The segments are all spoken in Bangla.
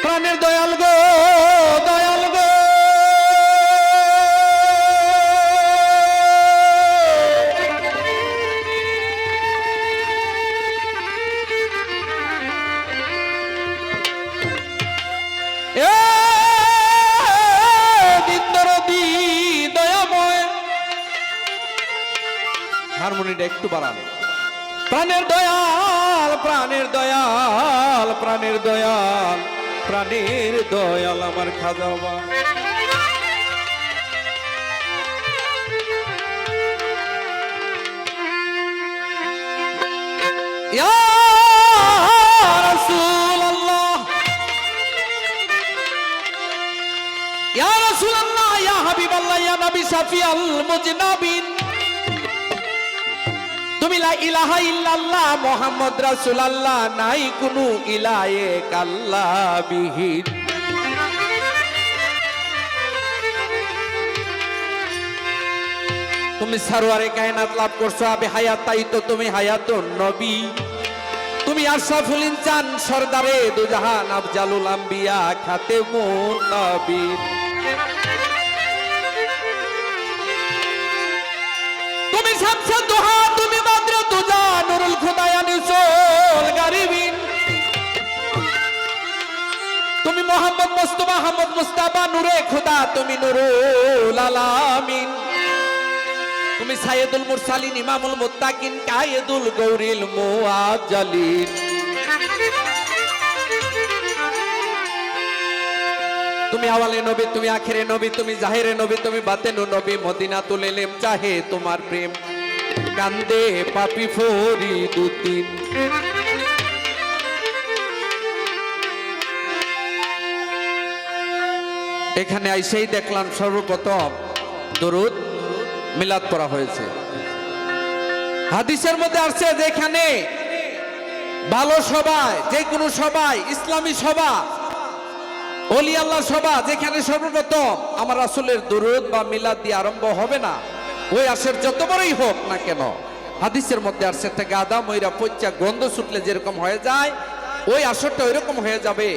প্রাণের দয়াল গো, দয়াল গো, হারমোনিটা একটু বাড়ান। প্রাণের দয়াল, প্রাণের দয়াল, প্রাণের দয়াল, প্রাণের দয়াল আমার খাজা বাবা। ইয়া রাসূলুল্লাহ, ইয়া রাসূলুল্লাহ, ইয়া হাবিবাল্লাহ, ইয়া নবী শাফিউল মুজনাবিন, তুমি লা ইলাহা ইল্লাল্লাহ মুহাম্মদ রাসূলুল্লাহ, নাই কোনো ইলাহে আল্লাহ বিহীন। তুমি সরওয়ারে কায়নাত লাভ করছো, আবে হায়াত, তাই তো তুমি হায়াতুন নবী। তুমি আশরাফুল ইনসান, সরদারে দুজাহান, আফজালুল আম্বিয়া, খাতেমুন নবীন। তুমি শামসুদ দুহা, তুমি বাদরে দুজা, নুরুল খুদায়ানিসুল গারিবিন। তুমি মোহাম্মদ মুস্তাফা, আহমদ মুস্তাফা, নূরে খুদা, তুমি নুরুল আলামিন। তুমি সাইয়্যিদুল মুরসালিন, ইমামুল মুত্তাকিন, কায়েদুল গৌরিল মুআজ্জালিন। তুমি আওয়ালে নবী, তুমি আখিরে নবী, তুমি জাহিরে নবী, তুমি বাতেনু নবী। মদিনাতুল ইলম চাহে তোমার প্রেম, কান্দে পাপী ফরিদুদ্দিন। এখানে আইসেই দেখলাম সর্বপ্রথম দরুদ মিলাদ পড়া হয়েছে। হাদিসের মধ্যে আসছে যেখানে ভালো সভায়, যে কোনো সভায়, ইসলামী সভা, ওলি আল্লাহ সভা, যেখানে সর্বপ্রথম আমার রাসূলের দরুদ বা মিলাদ দিয়ে আরম্ভ হবে না, ওই আসর যত বড়ই হোক না কেন, হাদিসের মধ্যে আসছে থেকে আদা ময়রা পচা গন্ধ ছুটলে যেরকম হয়ে যায়, ওই আসরটা ওইরকম হয়ে যাবে।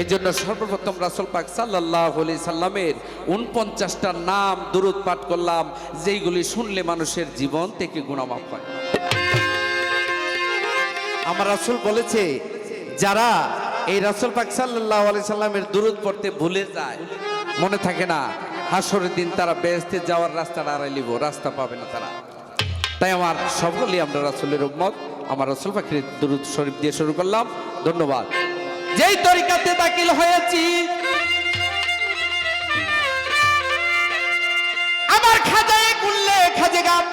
এই জন্য সর্বপ্রথম রাসূল পাক সাল্লাল্লাহু আলাইহি সাল্লামের ৪৯টা নাম দরুদ পাঠ করলাম, যেইগুলি শুনলে মানুষের জীবন থেকে গুনাহ মাফ হয়। আমার রাসূল বলেছে, যারা এই রাসূল পাক সাল্লাল্লাহু আলাইহি সাল্লামের দরুদ পড়তে ভুলে যায়, মনে থাকে না, হাসরের দিন তারা বেহেশতে যাওয়ার রাস্তাটা আড়াই লিব, রাস্তা পাবে না তারা। তাই আমার সকলেই আমরা রাসূলের উম্মত, আমার রাসূল পাকের দরুদ শরীফ দিয়ে শুরু করলাম। ধন্যবাদ। যেই তরিকাতে দাখিল হয়েছি, আমার খাজায়ে কুল্লে খাজেগান,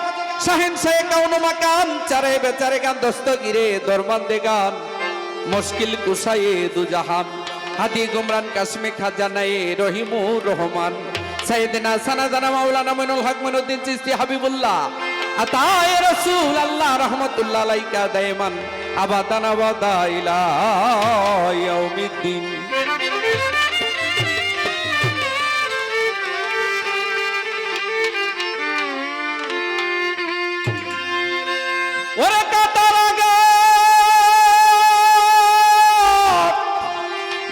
শাহিন শাহে কাউন মাকান, চারে বেচারে গান, দস্তগিরে দরবান্দে গান, মুশকিল কুশায়ে দুজাহান, হাদি গুমরান কাশমে খাজানায়ে রহিমুর রহমান, সাইয়েদনা সানাদানা মাওলানা মইনুল হক মইনুদ্দিন চিশতি হাবিবুল্লাহ, আতায়ে রাসূল আল্লাহ রহমাতুল্লাহ আলাইকা দাইমান আবাদান আবাদা ইলা ইয়াউমিদ্দিন। ওরে কাটার আগে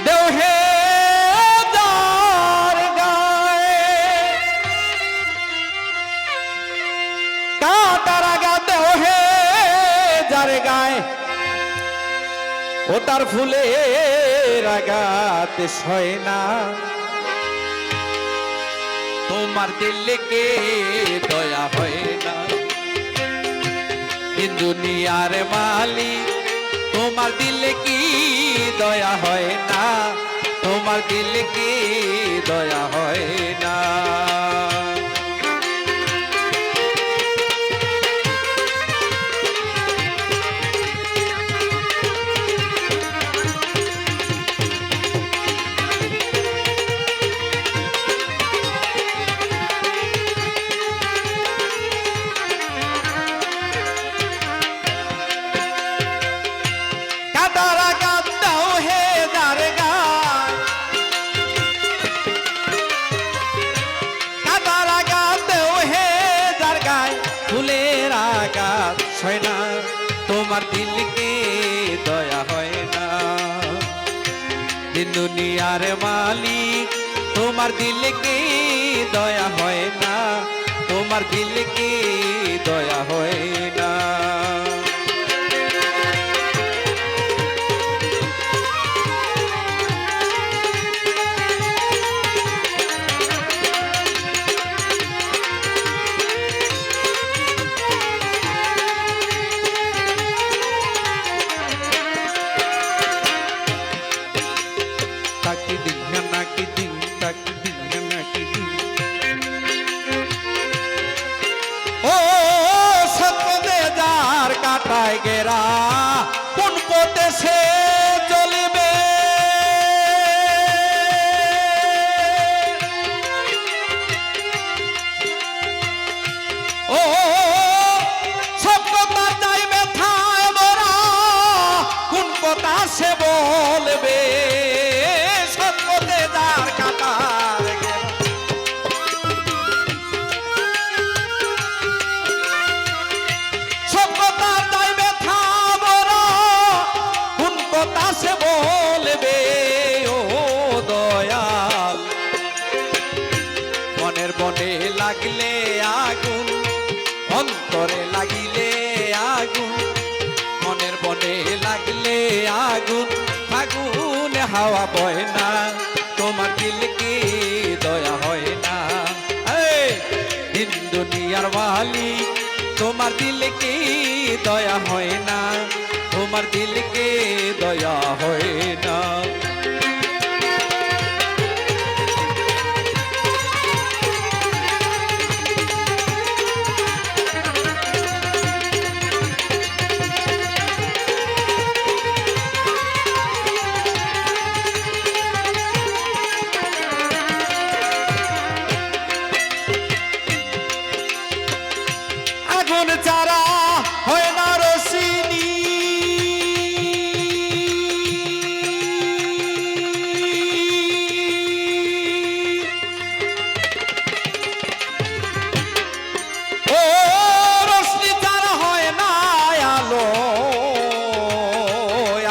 দেও হে যার গায়ে, কাটার আগা দেও হে যার গায়ে, ও তার ফুলের আগাতে সয় না, তোমার দিলে কে দয়া হয় না। দুনিয়ার মালিক, তোমার দিলে কি দয়া হয় না, তোমার দিলে কি দয়া হয় না। দিন দুনিয়ার মালিক তোমার দিল কি দয়া হয় না, তোমার দিল কি দয়া হয় না। তাকি দিন নাকি দিন, তাকি দিন নাকি দিন। ও সত্যদে যার কাটায় গেরা কোন পথে সে চলবে, ও সত্যতা যাইবে থায় মোরা কোন কথা সে বলবে। সে বলবে ও দয়াল, মনের বনে লাগলে আগুন, অন্তরে লাগিলে আগুন, মনের বনে লাগলে আগুন, আগুন হাওয়া বয় না, তোমার দিল কি দয়া হয় না। দিন দুনিয়ার মালিক তোমার দিল কি দয়া হয় না, তোমার দিল কে দয়া হয় না। আগুন ছাড়া হয় না রোশনি,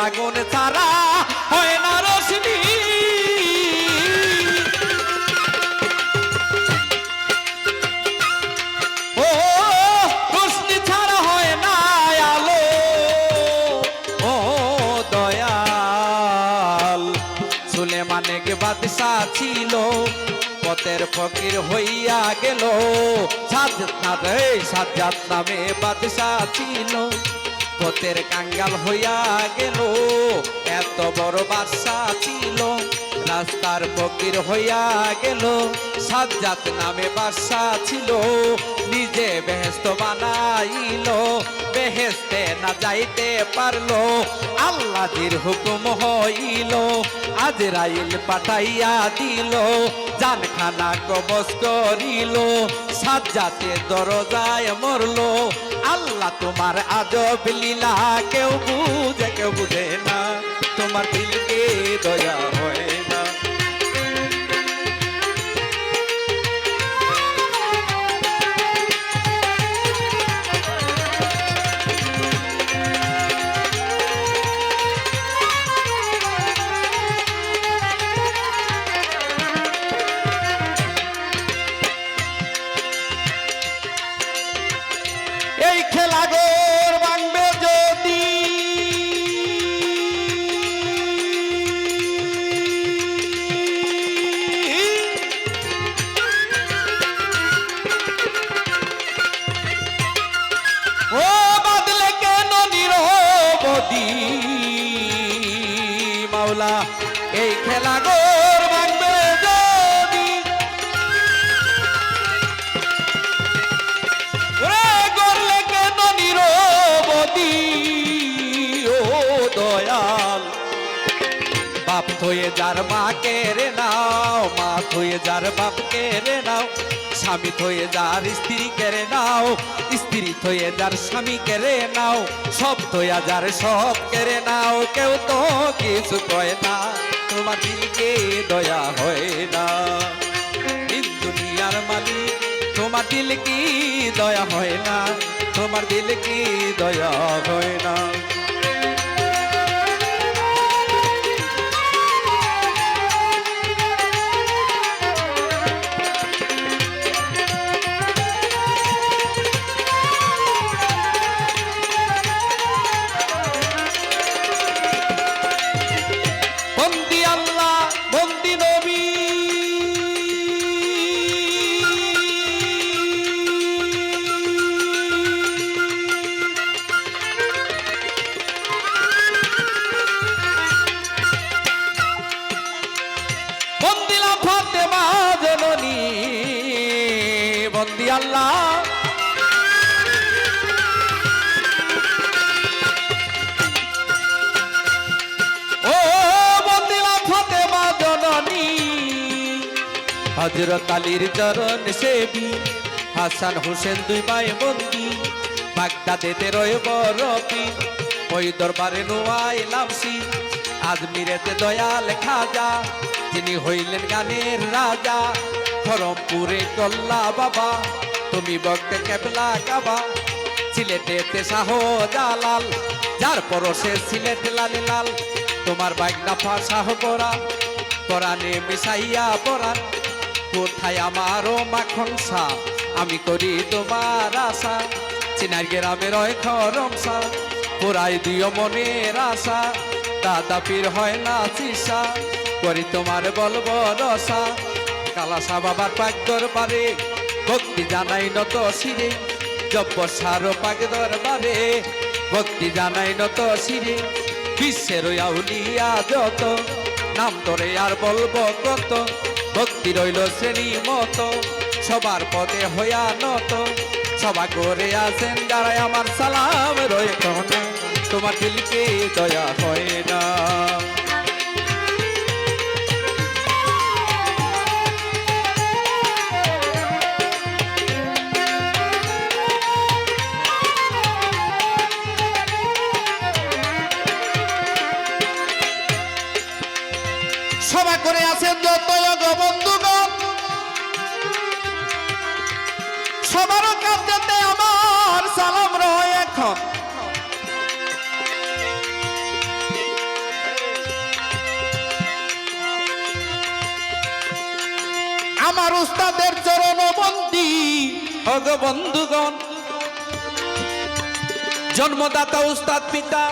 আগুন ছাড়া হয় না রোশনি, ও রোশনি ছাড়া হয় না আলো। ও দয়াল সুলেমানে কে বাদশা ছিল, পথের ফকির হইয়া গেল, সাজ্জাদ নামে বাদশা ছিল, পথের কাঙ্গাল হইয়া গেল, এত বড় বাদশা ছিল, রাস্তার ফকির হইয়া গেল, সাজ্জাদ নামে বাদশা ছিল, নিজে বেহেশত বানাইল, বেহেশতে না যাইতে পারলো, আল্লাহর হুকুম হইল, আজরাইল পাঠাইয়া দিল, জানখানা কবজ করিল, সাজ্জাদের দরজায় মরলো। আল্লাহ তোমার আজব লীলা কেউ বুঝে কেউ বুঝে না, তোমার দিলকে দয়া হয় না। এই খেলা গোর ভাঙবে যদি, ও বাদলে কেন নিরবধি মাওলা, এই খেলা গোর ভাঙবে যদি, ও দয়াল বাপ হয়ে যার মা কেড়ে নাও, মা হয়ে যার বাপ কেড়ে নাও, স্বামী হয়ে যার স্ত্রী কেড়ে নাও, স্ত্রী হয়ে যার স্বামী কেড়ে নাও, সব হইয়া যার সব কেড়ে নাও, কেউ তো কিছু কয় না, তোমার দিলকে দয়া হয় না। দিন দুনিয়ার মালিক তোমার দিল কি দয়া হয় না, তোমার দিল কি দয়া হয় না। বন্দিলা ফাতেমা জননী বন্দি আল্লাহ ও বন্দিলা ফাতেমা জননী হযরত আলীর চরণ সেবী হাসান হোসেন দুই ভাই বন্দি বাগদাদেতে রয়ে বড় পীর ওই দরবারে নোয়াইলাম শির আজমিরেতে দয়াল খাজা যিনি হইলেন গানের রাজা খরমপুরে কল্লা বাবা তুমি বক্তে কেবলা কাবা সিলেটেতে শাহ জালাল যার পরশে সিলেট লালি লাল তোমার বাগনাফা শাহ পরা কোরআনে মিশাইয়া পরাণ কোথায় আমারও মাখন সা আমি করি তোমার আশা চিনার গ্রামের খরমসা পুরাই দিও মনের আশা দাদা পীর হয় না চিসা করি তোমার বলবো রসা কালাসা বাবার পাক দরবারে ভক্তি জানাই নত শিরে জব্ব সার পাক দরবারে ভক্তি জানাই নত শিরে বিশ্বের আউলিয়া যত নাম ধরে আর বলবো কত ভক্তি রইল শ্রেণী মতো সবার পদে হইয়া নত সভা করে আছেন যারা আমার সালাম রয়ে না তোমার দিলকে দয়া হয় না সভা করে আছেন যত বন্ধুগণ সবার কাছে আমার সালাম রয় এখন আমার উস্তাদের চরণ বন্দি অগ বন্ধুগণ জন্মদাতা উস্তাদ পিতা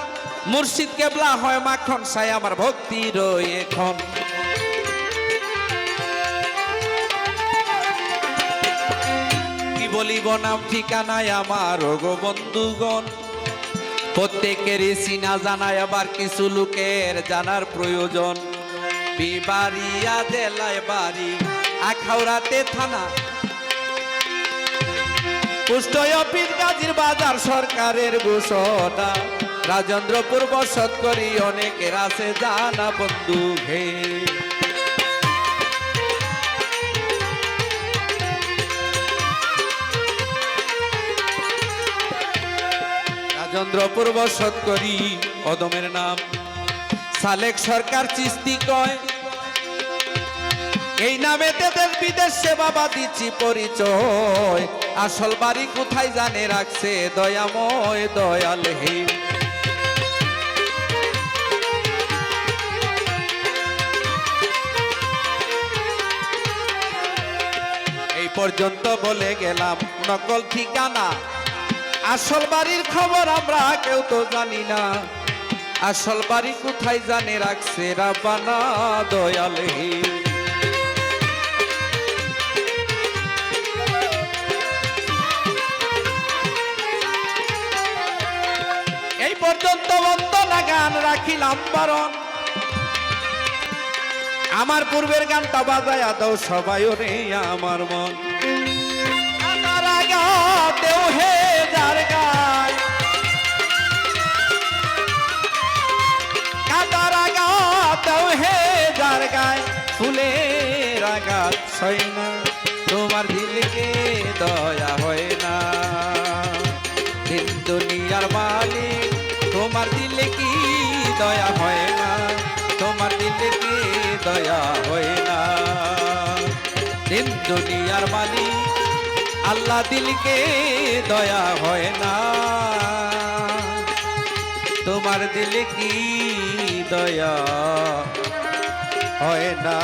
মুর্শিদ কেবলা হয় মাখন সাই আমার ভক্তি রয় এখন বলিব নাম ঠিকানায় আমার গো বন্ধুগণ প্রত্যেকেরই চিনা জানায় আবার কিছু লোকের জানার প্রয়োজন বিবাড়িয়া জেলায় বাড়ি আখাউড়াতে থানা কুষ্টয় পীর গাজীর বাজার সরকারের ঘোষণা রাজেন্দ্রপুর বসত করি অনেকের আছে জানা বন্ধু হে রাজেন্দ্রপুর বসত করি অদমের নাম সালেক সরকার চিস্তি কয় এই নামে দেশ বিদেশ সেবা দিচ্ছি পরিচয় আসল বাড়ি কোথায় জানে রাখছে দয়াময় দয়াল হে এই পর্যন্ত বলে গেলাম নকল ঠিকানা আসল বাড়ির খবর আমরা কেউ তো জানি না আসল বাড়ি কোথায় জানে রাখছে রাব্বানা দয়াল হে এই পর্যন্ত বন্দনা গান রাখিলাম বারণ আমার পূর্বের গানটা বাজায়া দাও সবাই রে আমার মন দেও হে যার গায় কাদার আগা দেও হে যার গায় ফুলের আঘাত সয় না তোমার দিলকে দয়া হয় না দিন দুনিয়ার মালিক তোমার দিলে কি দয়া হয় না তোমার দিলে কি দয়া হয় না দিন দুনিয়ার মালিক আল্লাহ দিলকে দয়া হয় না তোমার দিলে কি দয়া হয় না